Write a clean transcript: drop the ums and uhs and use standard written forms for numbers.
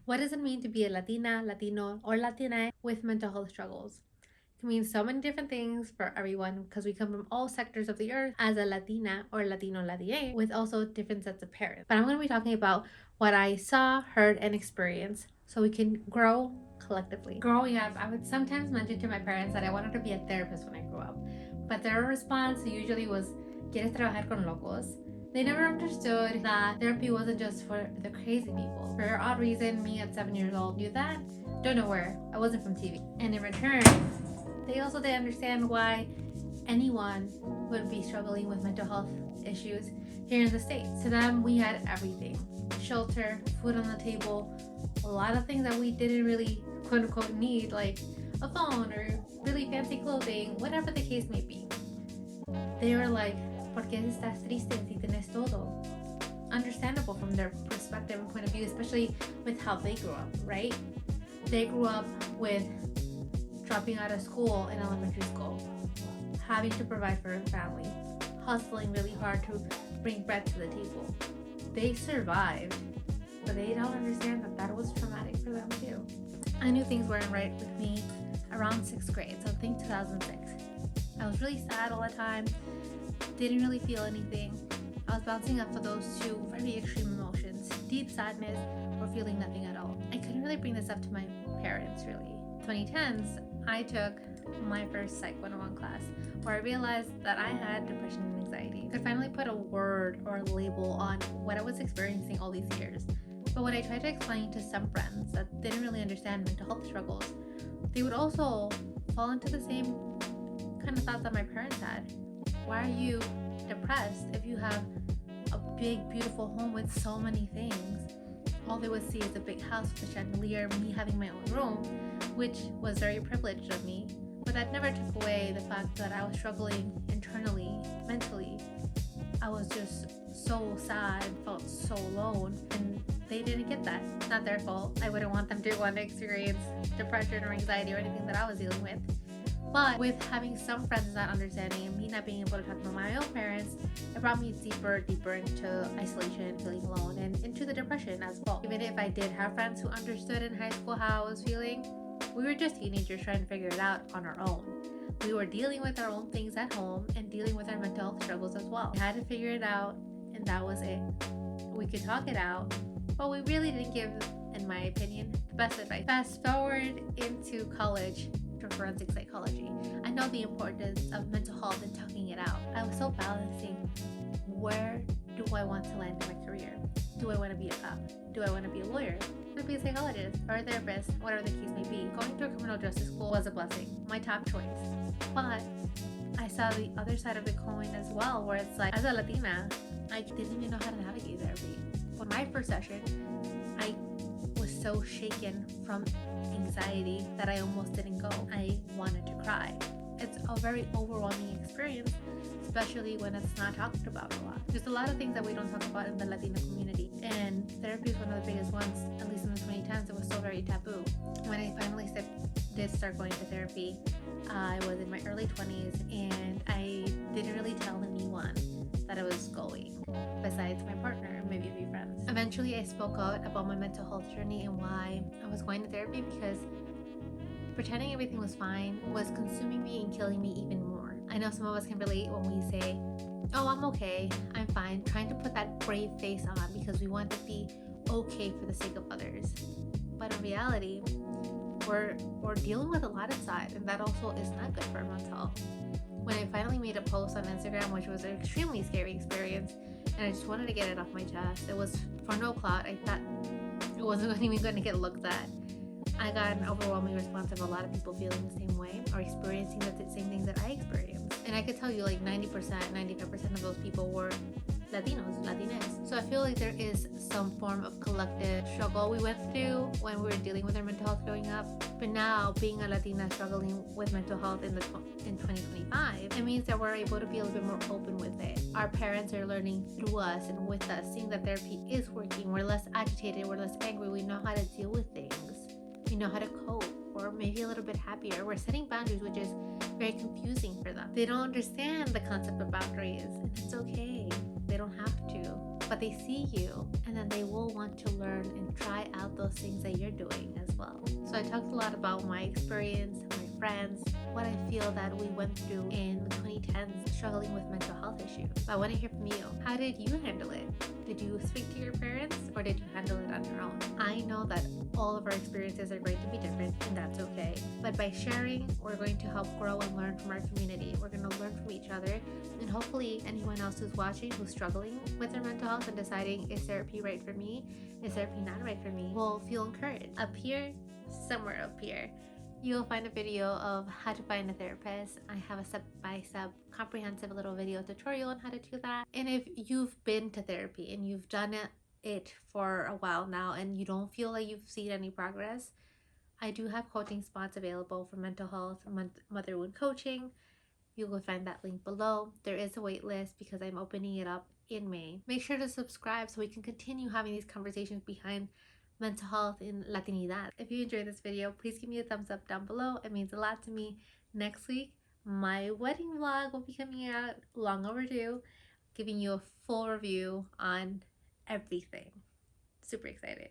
What does it mean to be a Latina, Latino, or Latina with mental health struggles? It can mean so many different things for everyone because we come from all sectors of the earth as a Latina or Latino Latina with also different sets of parents. But I'm going to be talking about what I saw, heard, and experienced so we can grow collectively. Growing up, I would sometimes mention to my parents that I wanted to be a therapist when I grew up, but their response usually was, ¿Quieres trabajar con locos? They never understood that therapy wasn't just for the crazy people. For odd reason, me at 7 years old knew that. Don't know where. I wasn't from TV. And in return, they also didn't understand why anyone would be struggling with mental health issues here in the States. To them, we had everything: shelter, food on the table, a lot of things that we didn't really quote unquote need, like a phone or really fancy clothing, whatever the case may be. They were like, ¿Por qué estás triste si tienes todo? Understandable from their perspective and point of view, especially with how they grew up, right? They grew up with dropping out of school in elementary school, having to provide for a family, hustling really hard to bring bread to the table. They survived, but they don't understand that that was traumatic for them too. I knew things weren't right with me around 6th grade, so think 2006. I was really sad all the time, didn't really feel anything. I was bouncing off of those two very extreme emotions, deep sadness or feeling nothing at all. I couldn't really bring this up to my parents really. 2010s, I took my first Psych 101 class where I realized that I had depression and anxiety. I could finally put a word or a label on what I was experiencing all these years. But when I tried to explain to some friends that didn't really understand mental health struggles, they would also fall into the same kind of thoughts that my parents had. Why are you depressed if you have a big, beautiful home with so many things? All they would see is a big house with a chandelier, me having my own room, which was very privileged of me. But that never took away the fact that I was struggling internally, mentally. I was just so sad, felt so alone, and they didn't get that. It's not their fault. I wouldn't want them to want to experience depression or anxiety or anything that I was dealing with. But with having some friends not understanding and me not being able to talk to my own parents, it brought me deeper into isolation, feeling alone, and into the depression as well. Even if I did have friends who understood in high school how I was feeling, we were just teenagers trying to figure it out on our own. We were dealing with our own things at home and dealing with our mental health struggles as well. We had to figure it out, and that was it. We could talk it out, but we really didn't give, in my opinion, the best advice. Fast forward into college for forensic psychology. I know the importance of mental health and talking it out. I was still balancing, where do I want to land in my career? Do I want to be a cop? Do I want to be a lawyer? Do I want to be a psychologist or a therapist? Whatever the case may be. Going to a criminal justice school was a blessing, my top choice. But I saw the other side of the coin as well, where it's like, as a Latina, I didn't even know how to navigate therapy. For my first session, I was so shaken from anxiety that I almost didn't go. I wanted to cry. It's a very overwhelming experience, especially when it's not talked about a lot. There's a lot of things that we don't talk about in the Latino community, and therapy is one of the biggest ones. At least in the 2010s, it was still very taboo. When I finally did start going to therapy, I was in my early 20s, and I didn't really tell anyone that I was going, besides my partner and maybe a few friends. Eventually, I spoke out about my mental health journey and why I was going to therapy, because pretending everything was fine was consuming me and killing me even more. I know some of us can relate when we say, oh, I'm okay, I'm fine, trying to put that brave face on because we want to be okay for the sake of others. But in reality, we're dealing with a lot inside, and that also is not good for mental health. When I finally made a post on Instagram, which was an extremely scary experience, and I just wanted to get it off my chest, it was for no clout. I thought it wasn't even going to get looked at. I got an overwhelming response of a lot of people feeling the same way or experiencing the same things that I experienced. And I could tell you like 90%, 95% of those people were Latinos, Latinx. So I feel like there is some form of collective struggle we went through when we were dealing with our mental health growing up. But now, being a Latina struggling with mental health in 2025, it means that we're able to be a little bit more open with it. Our parents are learning through us and with us, seeing that therapy is working. We're less agitated, we're less angry, we know how to deal with things. We know how to cope, or maybe a little bit happier. We're setting boundaries, which is very confusing for them. They don't understand the concept of boundaries, and it's okay. They don't have to. but they see you and then they will want to learn and try out those things that you're doing as well. So I talked a lot about my experience, my friends, what I feel that we went through in the 2010s struggling with mental health issues. I want to hear from you. How did you handle it? Did you speak to your parents or did you handle it on your own? I know that all of our experiences are going to be different and that's okay. But by sharing, we're going to help grow and learn from our community. We're going to learn from each other, and hopefully anyone else who's watching who's struggling with their mental health and deciding, is therapy right for me? Is therapy not right for me? Will feel encouraged. Up here, somewhere up here, you'll find a video of how to find a therapist. I have a step-by-step comprehensive little video tutorial on how to do that. And if you've been to therapy and you've done it for a while now and you don't feel like you've seen any progress, I do have coaching spots available for mental health, motherhood coaching. You will find that link below. There is a wait list because I'm opening it up in May. Make sure to subscribe so we can continue having these conversations behind mental health in Latinidad. If you enjoyed this video, please give me a thumbs up down below. It means a lot to me. Next week, my wedding vlog will be coming out, long overdue, giving you a full review on everything. Super excited.